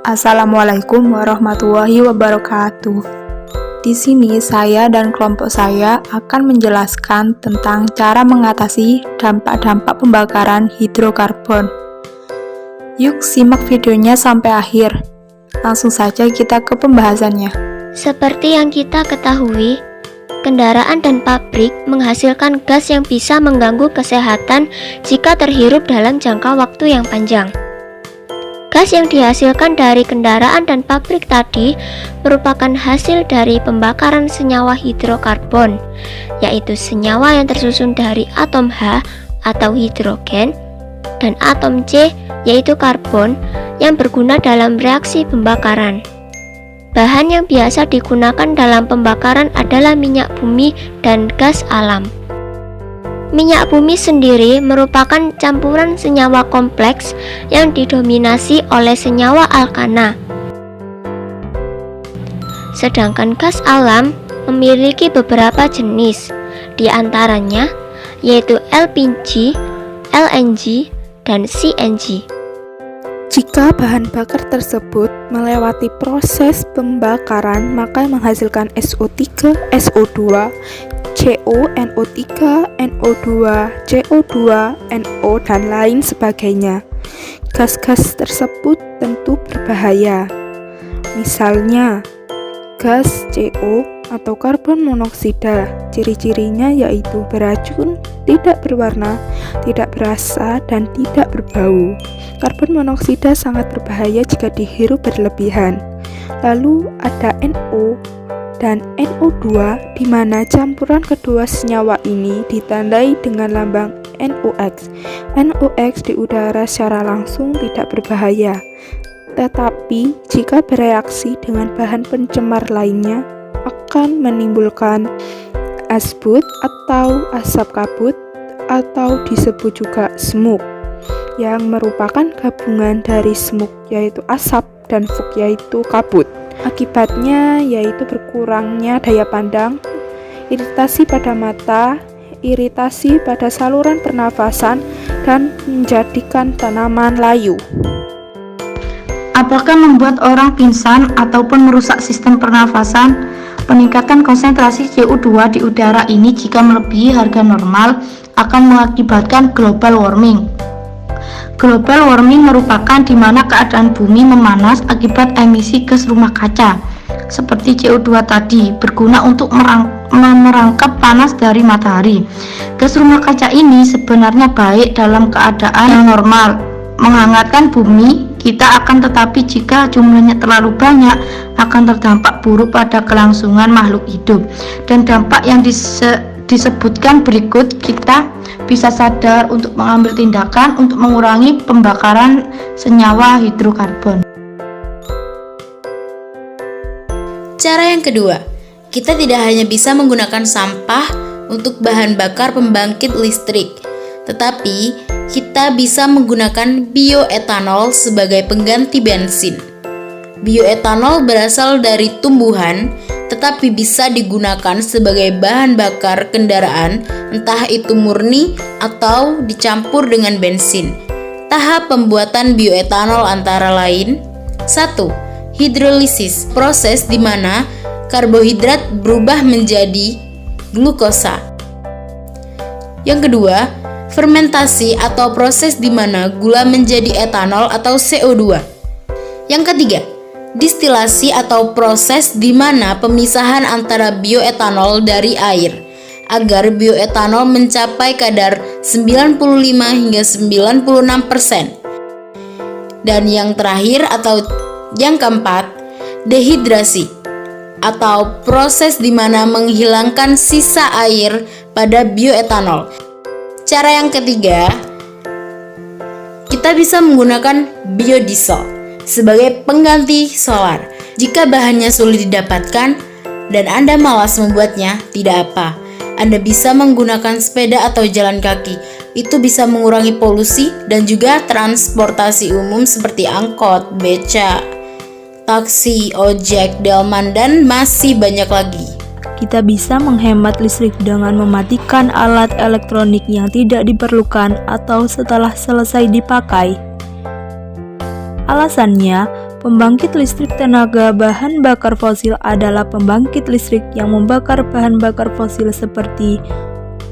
Assalamualaikum warahmatullahi wabarakatuh. Di sini saya dan kelompok saya akan menjelaskan tentang cara mengatasi dampak-dampak pembakaran hidrokarbon. Yuk simak videonya sampai akhir. Langsung saja kita ke pembahasannya. Seperti yang kita ketahui, kendaraan dan pabrik menghasilkan gas yang bisa mengganggu kesehatan jika terhirup dalam jangka waktu yang panjang. Gas yang dihasilkan dari kendaraan dan pabrik tadi merupakan hasil dari pembakaran senyawa hidrokarbon, yaitu senyawa yang tersusun dari atom H atau hidrogen dan atom C yaitu karbon yang berguna dalam reaksi pembakaran. Bahan yang biasa digunakan dalam pembakaran adalah minyak bumi dan gas alam. Minyak bumi sendiri merupakan campuran senyawa kompleks yang didominasi oleh senyawa alkana. Sedangkan gas alam memiliki beberapa jenis, di antaranya yaitu LPG, LNG, dan CNG. Jika bahan bakar tersebut melewati proses pembakaran, maka menghasilkan SO3, SO2, CO, NO3, NO2, CO2, NO, dan lain sebagainya. Gas-gas tersebut tentu berbahaya. Misalnya, gas CO atau karbon monoksida. Ciri-cirinya yaitu beracun, tidak berwarna, tidak berasa, dan tidak berbau. Karbon monoksida sangat berbahaya jika dihirup berlebihan. Lalu ada NO dan NO2, di mana campuran kedua senyawa ini ditandai dengan lambang NOx. NOx di udara secara langsung tidak berbahaya, tetapi jika bereaksi dengan bahan pencemar lainnya akan menimbulkan asbut atau asap kabut atau disebut juga smoke, yang merupakan gabungan dari smoke yaitu asap dan fog yaitu kabut. Akibatnya yaitu berkurangnya daya pandang, iritasi pada mata, iritasi pada saluran pernafasan, dan menjadikan tanaman layu. Apakah membuat orang pingsan ataupun merusak sistem pernafasan? Peningkatan konsentrasi CO2 di udara ini jika melebihi harga normal akan mengakibatkan global warming. Global warming merupakan di mana keadaan bumi memanas akibat emisi gas rumah kaca, seperti CO2 tadi, berguna untuk merangkap panas dari matahari. Gas rumah kaca ini sebenarnya baik dalam keadaan yang normal, menghangatkan bumi kita akan, tetapi jika jumlahnya terlalu banyak akan terdampak buruk pada kelangsungan makhluk hidup. Dan dampak yang disebutkan berikut, kita bisa sadar untuk mengambil tindakan untuk mengurangi pembakaran senyawa hidrokarbon. Cara yang kedua, kita tidak hanya bisa menggunakan sampah untuk bahan bakar pembangkit listrik, tetapi kita bisa menggunakan bioetanol sebagai pengganti bensin. Bioetanol berasal dari tumbuhan, tetapi bisa digunakan sebagai bahan bakar kendaraan, entah itu murni atau dicampur dengan bensin. Tahap pembuatan bioetanol antara lain: 1. Hidrolisis, proses di mana karbohidrat berubah menjadi glukosa. Yang kedua, fermentasi atau proses di mana gula menjadi etanol atau CO2. Yang ketiga, distilasi atau proses di mana pemisahan antara bioetanol dari air agar bioetanol mencapai kadar 95 hingga 96%. Dan yang terakhir atau yang keempat, dehidrasi atau proses di mana menghilangkan sisa air pada bioetanol. Cara yang ketiga, kita bisa menggunakan biodiesel sebagai pengganti solar. Jika bahannya sulit didapatkan dan Anda malas membuatnya, tidak apa. Anda bisa menggunakan sepeda atau jalan kaki. Itu bisa mengurangi polusi dan juga transportasi umum seperti angkot, beca, taksi, ojek, delman, dan masih banyak lagi. Kita bisa menghemat listrik dengan mematikan alat elektronik yang tidak diperlukan atau setelah selesai dipakai. Alasannya, Pembangkit listrik tenaga bahan bakar fosil adalah pembangkit listrik yang membakar bahan bakar fosil seperti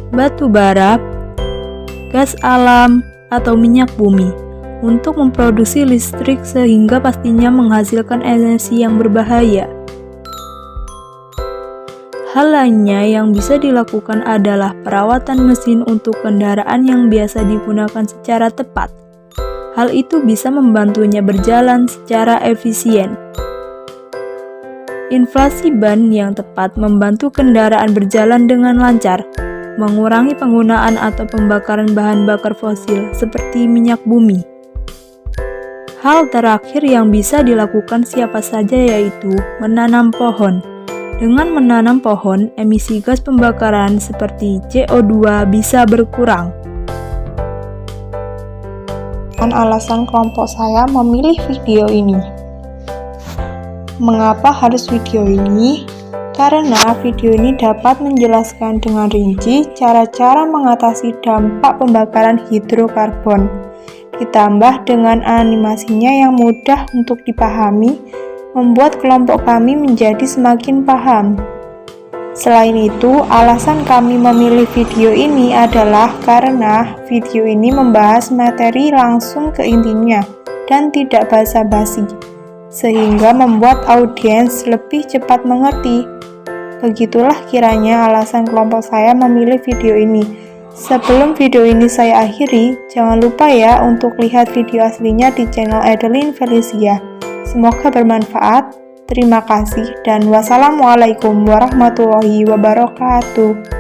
batu bara, gas alam, atau minyak bumi untuk memproduksi listrik sehingga pastinya menghasilkan energi yang berbahaya. Hal lainnya yang bisa dilakukan adalah perawatan mesin untuk kendaraan yang biasa digunakan secara tepat. Hal itu bisa membantunya berjalan secara efisien. Inflasi ban yang tepat membantu kendaraan berjalan dengan lancar, mengurangi penggunaan atau pembakaran bahan bakar fosil seperti minyak bumi. Hal terakhir yang bisa dilakukan siapa saja yaitu menanam pohon. Dengan menanam pohon, emisi gas pembakaran seperti CO2 bisa berkurang. Alasan kelompok saya memilih video ini. Mengapa harus video ini? Karena video ini dapat menjelaskan dengan rinci cara-cara mengatasi dampak pembakaran hidrokarbon. Ditambah dengan animasinya yang mudah untuk dipahami, membuat kelompok kami menjadi semakin paham. Selain itu, alasan kami memilih video ini adalah karena video ini membahas materi langsung ke intinya dan tidak basa-basi, sehingga membuat audiens lebih cepat mengerti. Begitulah kiranya alasan kelompok saya memilih video ini. Sebelum video ini saya akhiri, jangan lupa ya untuk lihat video aslinya di channel Adeline Felicia. Semoga bermanfaat. Terima kasih dan wassalamualaikum warahmatullahi wabarakatuh.